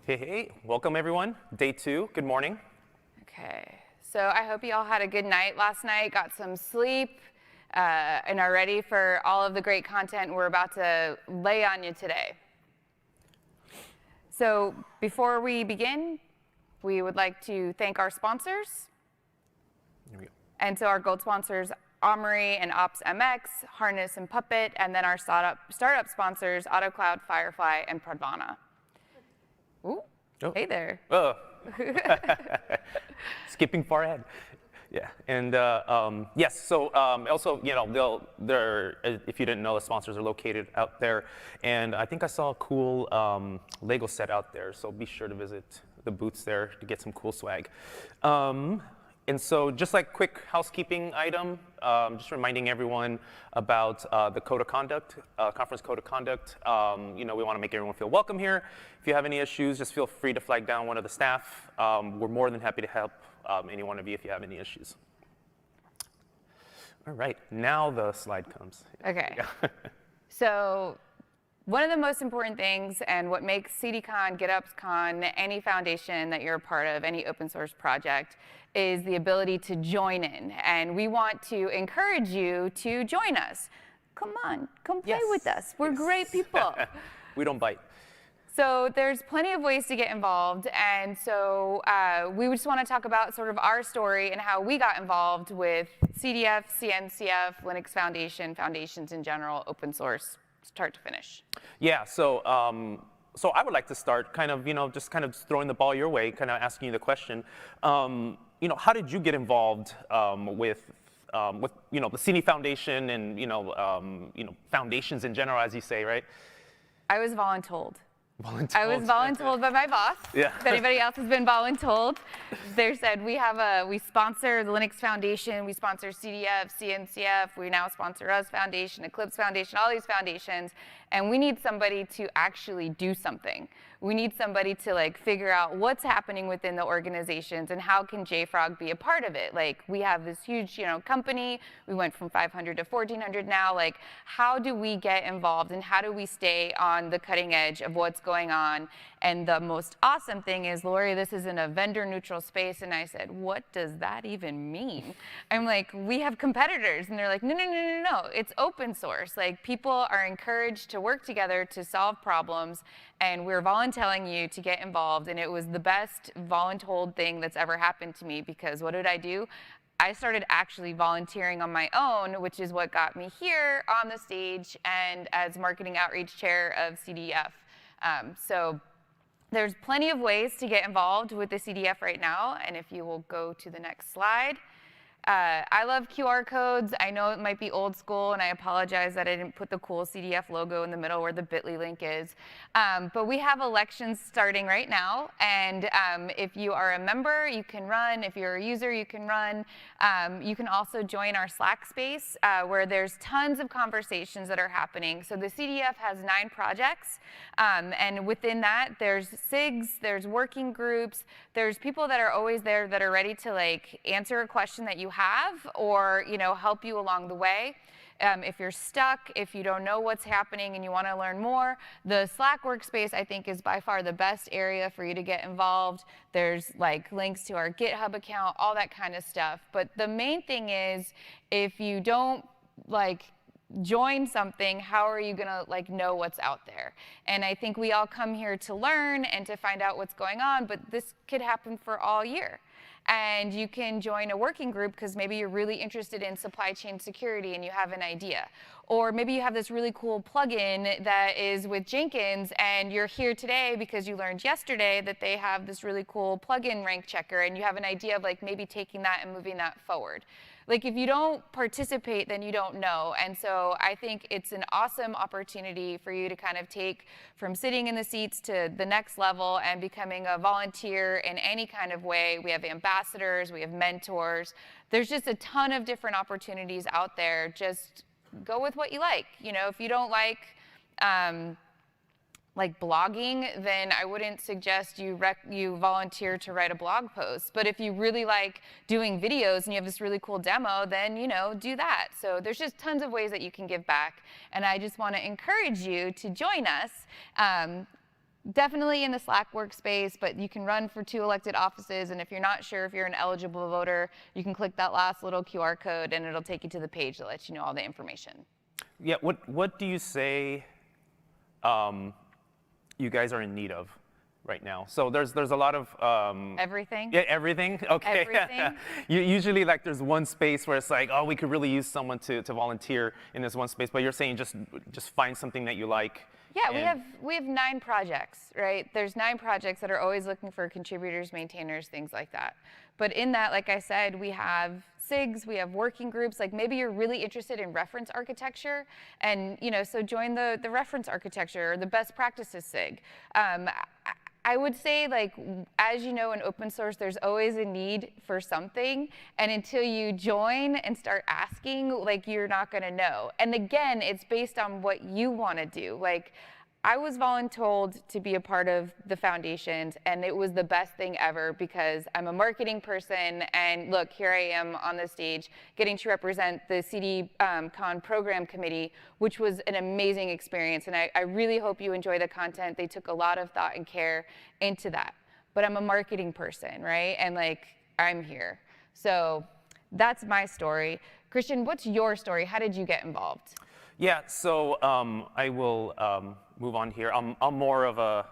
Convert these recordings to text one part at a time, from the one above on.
Hey, hey, welcome everyone. Day 2, good morning. Okay, so I hope you all had a good night last night, got some sleep, and are ready for all of the great content we're about to lay on you today. So before we begin, we would like to thank our sponsors. Here we go. And so our gold sponsors, Omri and Ops MX, Harness and Puppet, and then our startup sponsors, AutoCloud, Firefly, and Pradvana. Ooh, Oh. Hey there. Oh. Skipping far ahead. Yeah, and yes, so also, you know, they're, if you didn't know, the sponsors are located out there, and I think I saw a cool Lego set out there, so be sure to visit the booths there to get some cool swag. And so just like quick housekeeping item, just reminding everyone about the code of conduct, conference code of conduct. You know, we want to make everyone feel welcome here. If you have any issues, just feel free to flag down one of the staff. We're more than happy to help any one of you if you have any issues. All right, now the slide comes. Okay. So one of the most important things and what makes CDCon, GitOpsCon, any foundation that you're a part of, any open source project, is the ability to join in. And we want to encourage you to join us. Come on, come play with us. We're great people. We don't bite. So there's plenty of ways to get involved, and so we just want to talk about sort of our story and how we got involved with CDF, CNCF, Linux Foundation, foundations in general, open source, start to finish. Yeah, so so I would like to start kind of, you know, just kind of throwing the ball your way, kind of asking you the question. You know, how did you get involved with you know, the CD Foundation and you know, foundations in general, as you say, right? I was voluntold. Voluntold. I was voluntold by my boss. Yeah. If anybody else has been voluntold, they said we sponsor the Linux Foundation, we sponsor CDF, CNCF, we now sponsor US Foundation, Eclipse Foundation, all these foundations, and we need somebody to actually do something. We need somebody to like figure out what's happening within the organizations and how can JFrog be a part of it. Like we have this huge, you know, company. We went from 500 to 1,400 now. Like how do we get involved and how do we stay on the cutting edge of what's going on? And the most awesome thing is, Lori, this is in a vendor neutral space. And I said, what does that even mean? I'm like, we have competitors. And they're like, no, no, no, no, no. It's open source. Like people are encouraged to work together to solve problems. And we're volunteering you to get involved. And it was the best voluntold thing that's ever happened to me because what did I do? I started actually volunteering on my own, which is what got me here on the stage and as marketing outreach chair of CDF. So there's plenty of ways to get involved with the CDF right now. And if you will go to the next slide. I love QR codes. I know it might be old school, and I apologize that I didn't put the cool CDF logo in the middle where the bit.ly link is. But we have elections starting right now, and if you are a member, you can run. If you're a user, you can run. You can also join our Slack space, where there's tons of conversations that are happening. So the CDF has 9 projects, and within that, there's SIGs, there's working groups, there's people that are always there that are ready to like answer a question that you have or help you along the way. If you're stuck, if you don't know what's happening and you want to learn more, the Slack workspace I think is by far the best area for you to get involved. There's like links to our GitHub account, all that kind of stuff. But the main thing is if you don't like join something, how are you gonna like know what's out there? And I think we all come here to learn and to find out what's going on, but this could happen for all year. And you can join a working group because maybe you're really interested in supply chain security and you have an idea. Or maybe you have this really cool plugin that is with Jenkins and you're here today because you learned yesterday that they have this really cool plugin rank checker and you have an idea of like maybe taking that and moving that forward. Like if you don't participate, then you don't know. And so I think it's an awesome opportunity for you to kind of take from sitting in the seats to the next level and becoming a volunteer in any kind of way. We have ambassadors, we have mentors. There's just a ton of different opportunities out there. Just go with what you like. If you don't like blogging, then I wouldn't suggest you volunteer to write a blog post. But if you really like doing videos and you have this really cool demo, then do that. So there's just tons of ways that you can give back. And I just want to encourage you to join us. definitely in the Slack workspace, but you can run for 2 elected offices, and if you're not sure if you're an eligible voter, you can click that last little QR code, and it'll take you to the page that lets you know all the information. Yeah, what do you say you guys are in need of right now? So there's a lot of Everything? yeah, everything. Okay. Everything? Usually, like, there's one space where it's like, oh, we could really use someone to volunteer in this one space. But you're saying just find something that you like. Yeah, and- we have 9 projects, right? There's 9 projects that are always looking for contributors, maintainers, things like that. But in that, like I said, we have SIGs, we have working groups. Like, maybe you're really interested in reference architecture, and so join the reference architecture or the best practices SIG. I would say, like, as you know, in open source, there's always a need for something, and until you join and start asking, like, you're not going to know. And again, it's based on what you want to do. Like, I was voluntold to be a part of the foundations, and it was the best thing ever because I'm a marketing person, and look, here I am on the stage getting to represent the CD-Con program committee, which was an amazing experience, and I really hope you enjoy the content. They took a lot of thought and care into that. But I'm a marketing person, right? And, like, I'm here. So that's my story. Christian, what's your story? How did you get involved? Yeah, so I will move on here. I'm more of a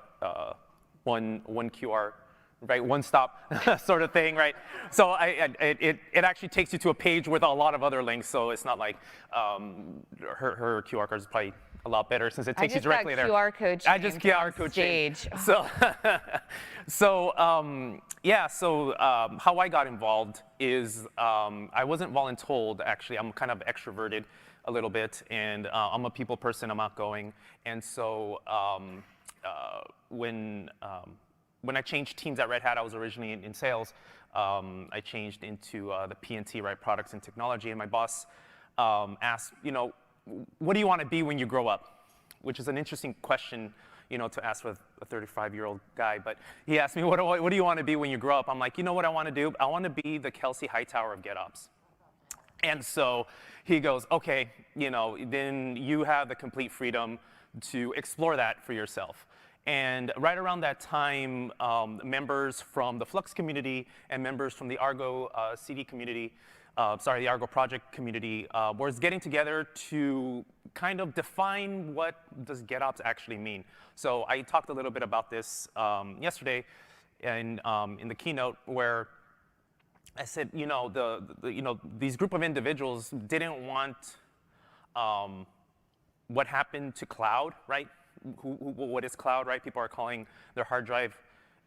one QR, right, one stop sort of thing, right? So it actually takes you to a page with a lot of other links. So it's not like her QR code is probably a lot better since it takes you directly there. QR code. I just QR code stage. So yeah. So how I got involved is I wasn't voluntold. Actually, I'm kind of extroverted a little bit, and I'm a people person. I'm outgoing, and so when I changed teams at Red Hat, I was originally in sales. I changed into the P&T, right, products and technology, and my boss asked, what do you want to be when you grow up? Which is an interesting question, to ask with a 35-year-old guy. But he asked me, what do you want to be when you grow up? I'm like, you know what I want to do? I want to be the Kelsey Hightower of GitOps. And so he goes, okay, then you have the complete freedom to explore that for yourself. And right around that time, members from the Flux community and members from the Argo CD community, the Argo project community, was getting together to kind of define what does GitOps actually mean. So I talked a little bit about this yesterday in the keynote, where I said, these group of individuals didn't want what happened to cloud, right? What is cloud, right? People are calling their hard drive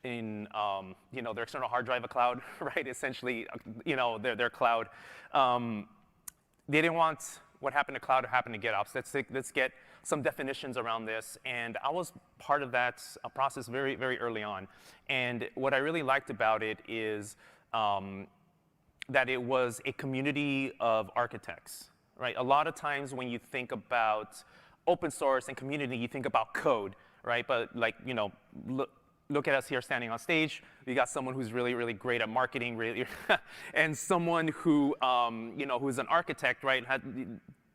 their external hard drive a cloud, right? Essentially, their cloud. They didn't want what happened to cloud to happen to GitOps. Let's get some definitions around this. And I was part of that process very, very early on. And what I really liked about it is that it was a community of architects, right? A lot of times when you think about open source and community, you think about code, right? But look at us here standing on stage. We got someone who's really, really great at marketing, really, and someone who, who's an architect, right?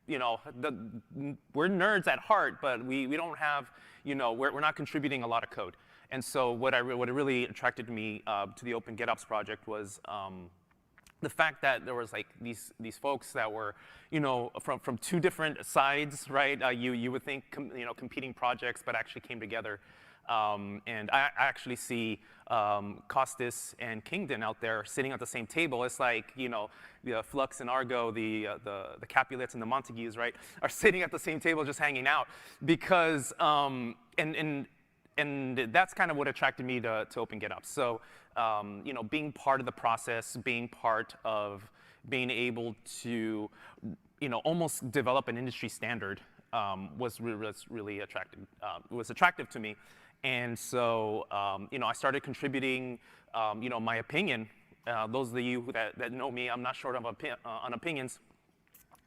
We're nerds at heart, but we don't have, we're not contributing a lot of code. And so what really attracted me to the Open GitOps project was the fact that there was like these folks that were, from 2 different sides, right? You would think competing projects, but actually came together. And I actually see Costas and Kingdon out there sitting at the same table. It's like, the Flux and Argo, the Capulets and the Montagues, right, are sitting at the same table just hanging out. Because, and that's kind of what attracted me to Open GitOps. So, being part of the process, being part of being able to, almost develop an industry standard was really attractive. Was attractive to me. And so, I started contributing, my opinion. Those of you that know me, I'm not short of on opinions.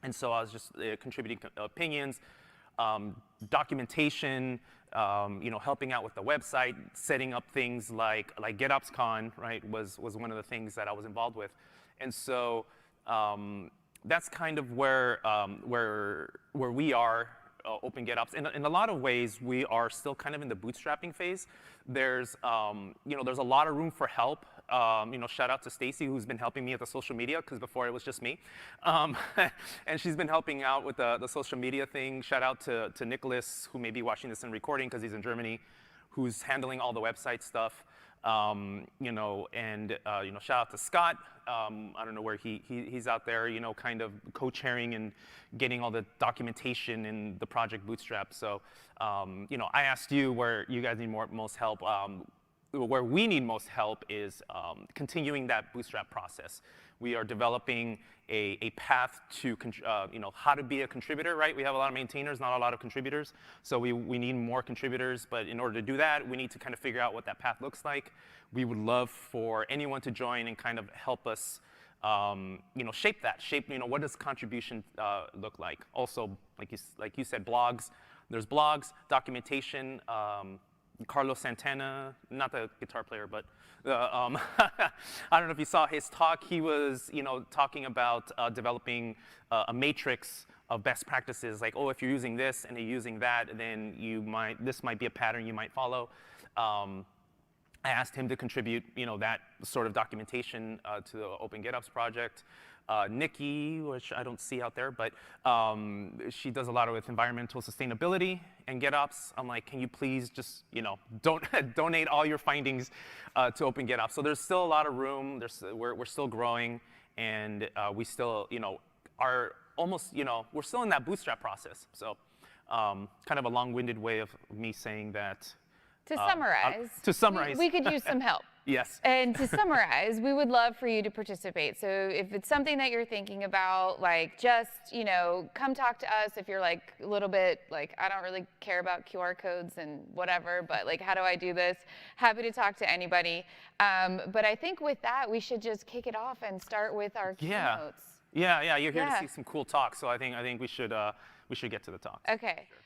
And so I was just contributing opinions, documentation, helping out with the website, setting up things like GitOpsCon, right, was one of the things that I was involved with. And so that's kind of where we are Open GitOps. In a lot of ways, we are still kind of in the bootstrapping phase. There's there's a lot of room for help. Shout out to Stacy, who's been helping me with the social media, because before it was just me. And she's been helping out with the social media thing. Shout out to Nicholas, who may be watching this and recording because he's in Germany, who's handling all the website stuff. Shout out to Scott. I don't know where he's out there, kind of co-chairing and getting all the documentation in the project Bootstrap. So, I asked you where you guys need most help. Where we need most help is continuing that Bootstrap process. We are developing a path to how to be a contributor, right? We have a lot of maintainers, not a lot of contributors. So we need more contributors, but in order to do that, we need to kind of figure out what that path looks like. We would love for anyone to join and kind of help us shape that. What does contribution look like? Also, like you said, blogs. There's blogs, documentation. Carlos Santana, not the guitar player, but I don't know if you saw his talk. He was, talking about developing a matrix of best practices. Like, oh, if you're using this and you're using that, then this might be a pattern you might follow. I asked him to contribute, that sort of documentation to the Open GitOps project. Nikki, which I don't see out there, but she does a lot with environmental sustainability and GitOps. I'm like, can you please just, donate all your findings to Open GitOps? So there's still a lot of room. We're still growing, and we still, are almost, we're still in that bootstrap process. So kind of a long-winded way of me saying that. To summarize, we could use some help. Yes. And to summarize, we would love for you to participate. So if it's something that you're thinking about, just, come talk to us. If you're a little bit I don't really care about QR codes and whatever, but how do I do this? Happy to talk to anybody. But I think with that, we should just kick it off and start with our keynotes. Yeah, you're here to see some cool talks. So I think we should get to the talks. Okay. Sure.